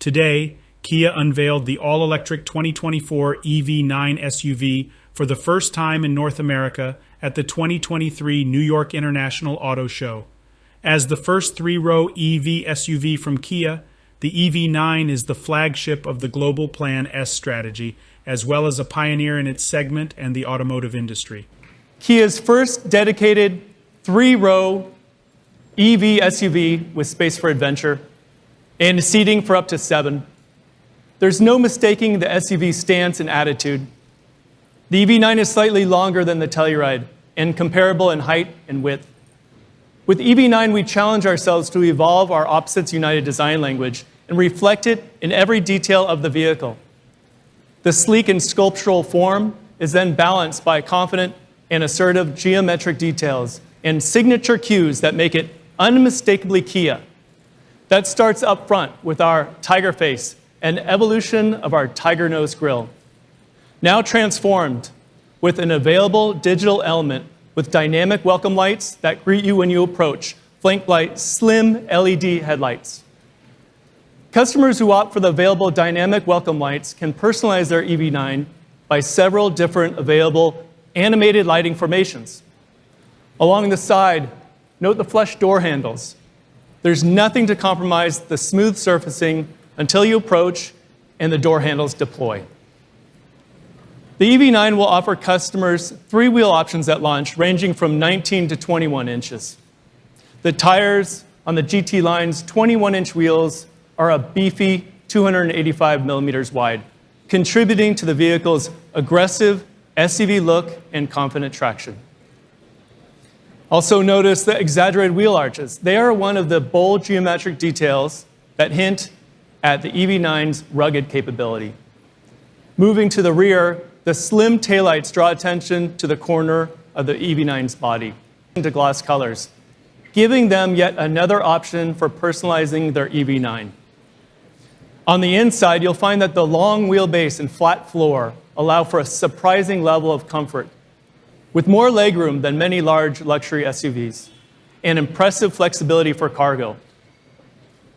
Today, Kia unveiled the all-electric 2024 EV9 SUV for the first time in North America at the 2023 New York International Auto Show. As the first three-row EV SUV from Kia, the EV9 is the flagship of the Global Plan S strategy, as well as a pioneer in its segment and the automotive industry. Kia's first dedicated three-row EV SUV with space for adventure and seating for up to 7. There's no mistaking the SUV stance and attitude. The EV9 is slightly longer than the Telluride and comparable in height and width. With EV9, we challenge ourselves to evolve our opposites united design language and reflect it in every detail of the vehicle. The sleek and sculptural form is then balanced by confident and assertive geometric details and signature cues that make it unmistakably Kia. That starts up front with our tiger face, an evolution of our tiger nose grille. Now transformed with an available digital element with dynamic welcome lights that greet you when you approach, flanked by slim LED headlights. Customers who opt for the available dynamic welcome lights can personalize their EV9 by several different available animated lighting formations. Along the side, note the flush door handles. There's nothing to compromise the smooth surfacing until you approach and the door handles deploy. The EV9 will offer customers three-wheel options at launch, ranging from 19 to 21 inches. The tires on the GT line's 21-inch wheels are a beefy 285 millimeters wide, contributing to the vehicle's aggressive SUV look and confident traction. Also notice the exaggerated wheel arches. They are one of the bold geometric details that hint at the EV9's rugged capability. Moving to the rear, the slim taillights draw attention to the corner of the EV9's body into gloss colors, giving them yet another option for personalizing their EV9. On the inside, you'll find that the long wheelbase and flat floor allow for a surprising level of comfort, with more legroom than many large luxury SUVs, and impressive flexibility for cargo.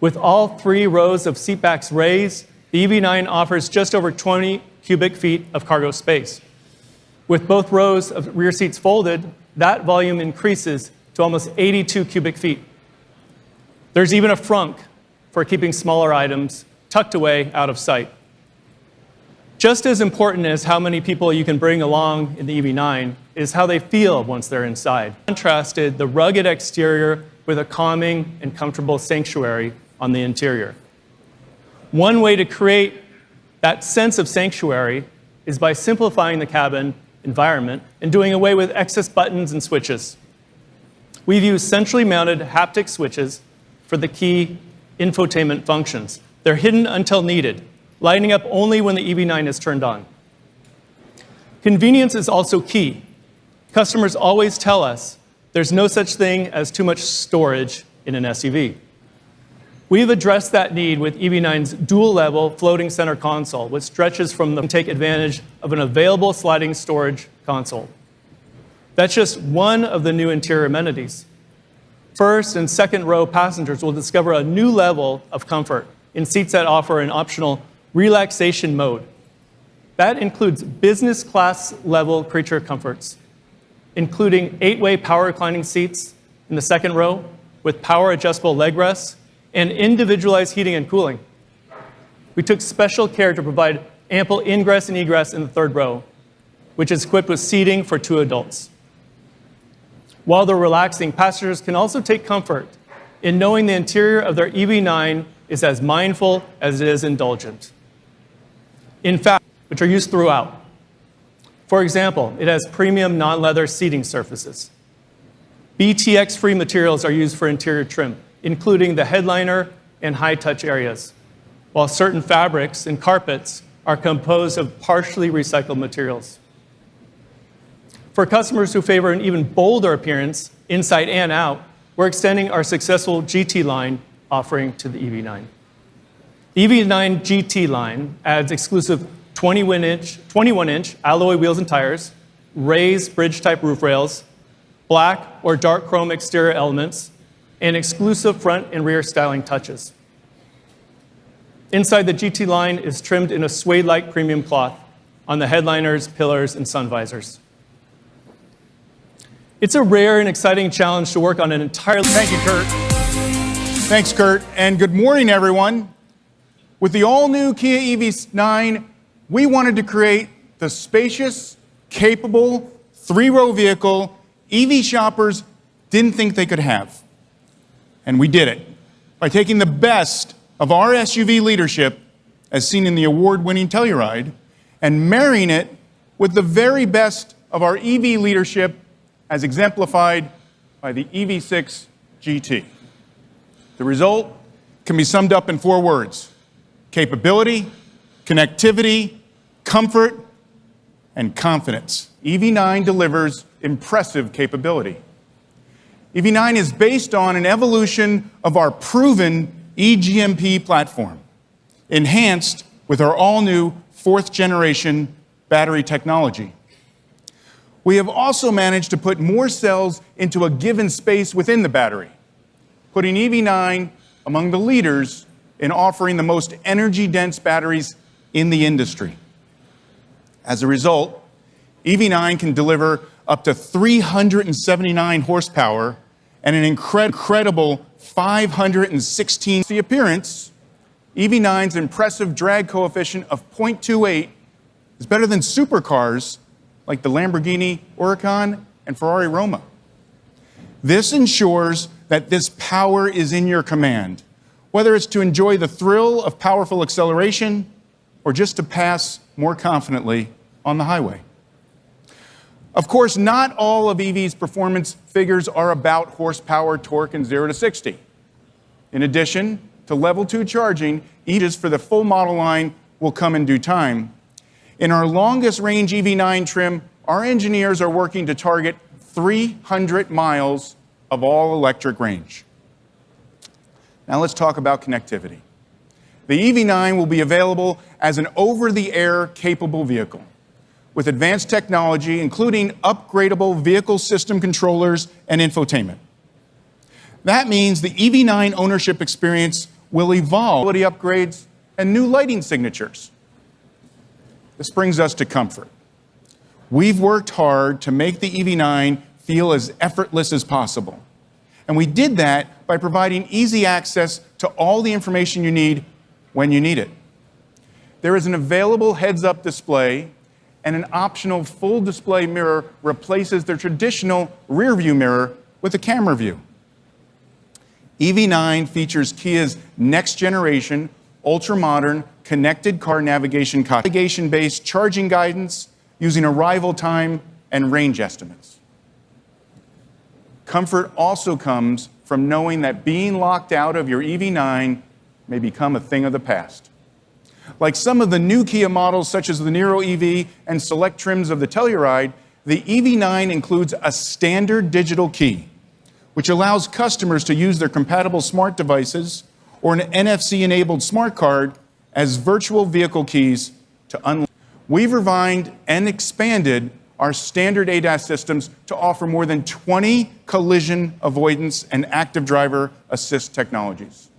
With all three rows of seatbacks raised, the EV9 offers just over 20 cubic feet of cargo space. With both rows of rear seats folded, that volume increases to almost 82 cubic feet. There's even a frunk for keeping smaller items tucked away out of sight. Just as important as how many people you can bring along in the EV9 is how they feel once they're inside. Contrasted the rugged exterior with a calming and comfortable sanctuary on the interior. One way to create that sense of sanctuary is by simplifying the cabin environment and doing away with excess buttons and switches. We've used centrally mounted haptic switches for the key infotainment functions. They're hidden until needed, lighting up only when the EV9 is turned on. Convenience is also key. Customers always tell us there's no such thing as too much storage in an SUV. We've addressed that need with EV9's dual-level floating center console, which stretches from the take advantage of an available sliding storage console. That's just one of the new interior amenities. First and second row passengers will discover a new level of comfort in seats that offer an optional relaxation mode. That includes business class level creature comforts, including 8-way power reclining seats in the second row with power adjustable leg rests and individualized heating and cooling. We took special care to provide ample ingress and egress in the third row, which is equipped with seating for 2 adults. While they're relaxing, passengers can also take comfort in knowing the interior of their EV9 is as mindful as it is indulgent. In fact, which are used throughout. For example, it has premium non-leather seating surfaces. BTX-free materials are used for interior trim, including the headliner and high-touch areas, while certain fabrics and carpets are composed of partially recycled materials. For customers who favor an even bolder appearance, inside and out, we're extending our successful GT line offering to the EV9. The EV9 GT line adds exclusive 21-inch alloy wheels and tires, raised bridge-type roof rails, black or dark chrome exterior elements, and exclusive front and rear styling touches. Inside, the GT line is trimmed in a suede-like premium cloth on the headliners, pillars, and sun visors. It's a rare and exciting challenge to work on an entirely... Thank you, Kurt. Thanks, Kurt. And good morning, everyone. With the all-new Kia EV9, we wanted to create the spacious, capable, three-row vehicle EV shoppers didn't think they could have. And we did it by taking the best of our SUV leadership, as seen in the award-winning Telluride, and marrying it with the very best of our EV leadership, as exemplified by the EV6 GT. The result can be summed up in 4 words: capability, connectivity, comfort, and confidence. EV9 delivers impressive capability. EV9 is based on an evolution of our proven eGMP platform, enhanced with our all-new 4th-generation battery technology. We have also managed to put more cells into a given space within the battery, putting EV9 among the leaders in offering the most energy-dense batteries in the industry. As a result, EV9 can deliver up to 379 horsepower and an incredible 516. The appearance, EV9's impressive drag coefficient of 0.28 is better than supercars like the Lamborghini Huracan and Ferrari Roma. This ensures that this power is in your command, whether it's to enjoy the thrill of powerful acceleration or just to pass more confidently on the highway. Of course, not all of EV's performance figures are about horsepower, torque, and 0 to 60. In addition to level 2 charging, EVs for the full model line will come in due time. In our longest range EV9 trim, our engineers are working to target 300 miles of all-electric range. Now let's talk about connectivity. The EV9 will be available as an over-the-air capable vehicle with advanced technology, including upgradable vehicle system controllers and infotainment. That means the EV9 ownership experience will evolve, quality upgrades, and new lighting signatures. This brings us to comfort. We've worked hard to make the EV9 feel as effortless as possible. And we did that by providing easy access to all the information you need when you need it. There is an available heads-up display, and an optional full display mirror replaces the traditional rear view mirror with a camera view. EV9 features Kia's next generation, ultra-modern, connected car navigation-based charging guidance using arrival time and range estimates. Comfort also comes from knowing that being locked out of your EV9 may become a thing of the past. Like some of the new Kia models, such as the Niro EV and select trims of the Telluride, the EV9 includes a standard digital key, which allows customers to use their compatible smart devices or an NFC-enabled smart card as virtual vehicle keys to unlock. We've refined and expanded our standard ADAS systems to offer more than 20 collision avoidance and active driver assist technologies.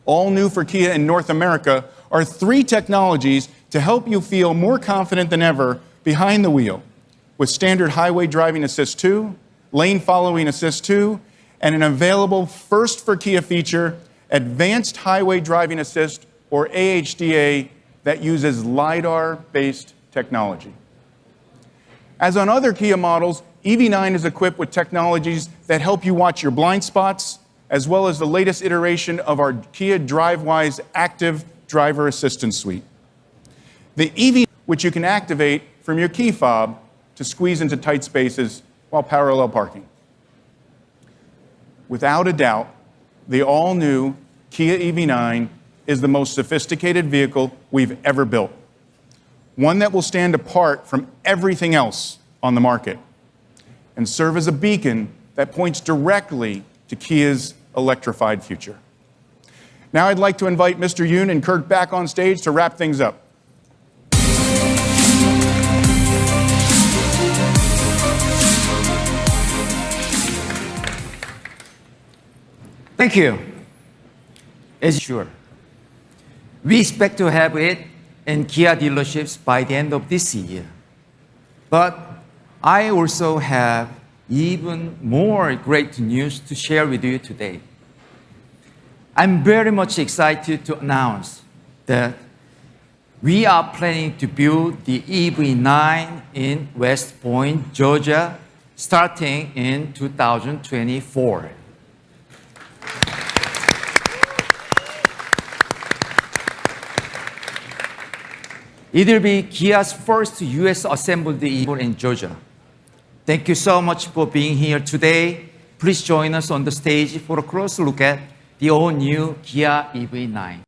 All new for Kia in North America are 3 technologies to help you feel more confident than ever behind the wheel, with standard highway driving assist 2, lane following assist 2, and an available first for Kia feature, advanced highway driving assist, or AHDA, that uses lidar-based technology. As on other Kia models, EV9 is equipped with technologies that help you watch your blind spots, as well as the latest iteration of our Kia DriveWise active driver assistance suite. The EV, which you can activate from your key fob to squeeze into tight spaces while parallel parking. Without a doubt, the all-new Kia EV9 is the most sophisticated vehicle we've ever built. One that will stand apart from everything else on the market and serve as a beacon that points directly to Kia's electrified future. Now I'd like to invite Mr. Yoon and Kurt back on stage to wrap things up. Thank you. Sure. We expect to have it in Kia dealerships by the end of this year. But I also have even more great news to share with you today. I'm very much excited to announce that we are planning to build the EV9 in West Point, Georgia, starting in 2024. It will be Kia's first US assembled EV in Georgia. Thank you so much for being here today. Please join us on the stage for a close look at the all-new Kia EV9.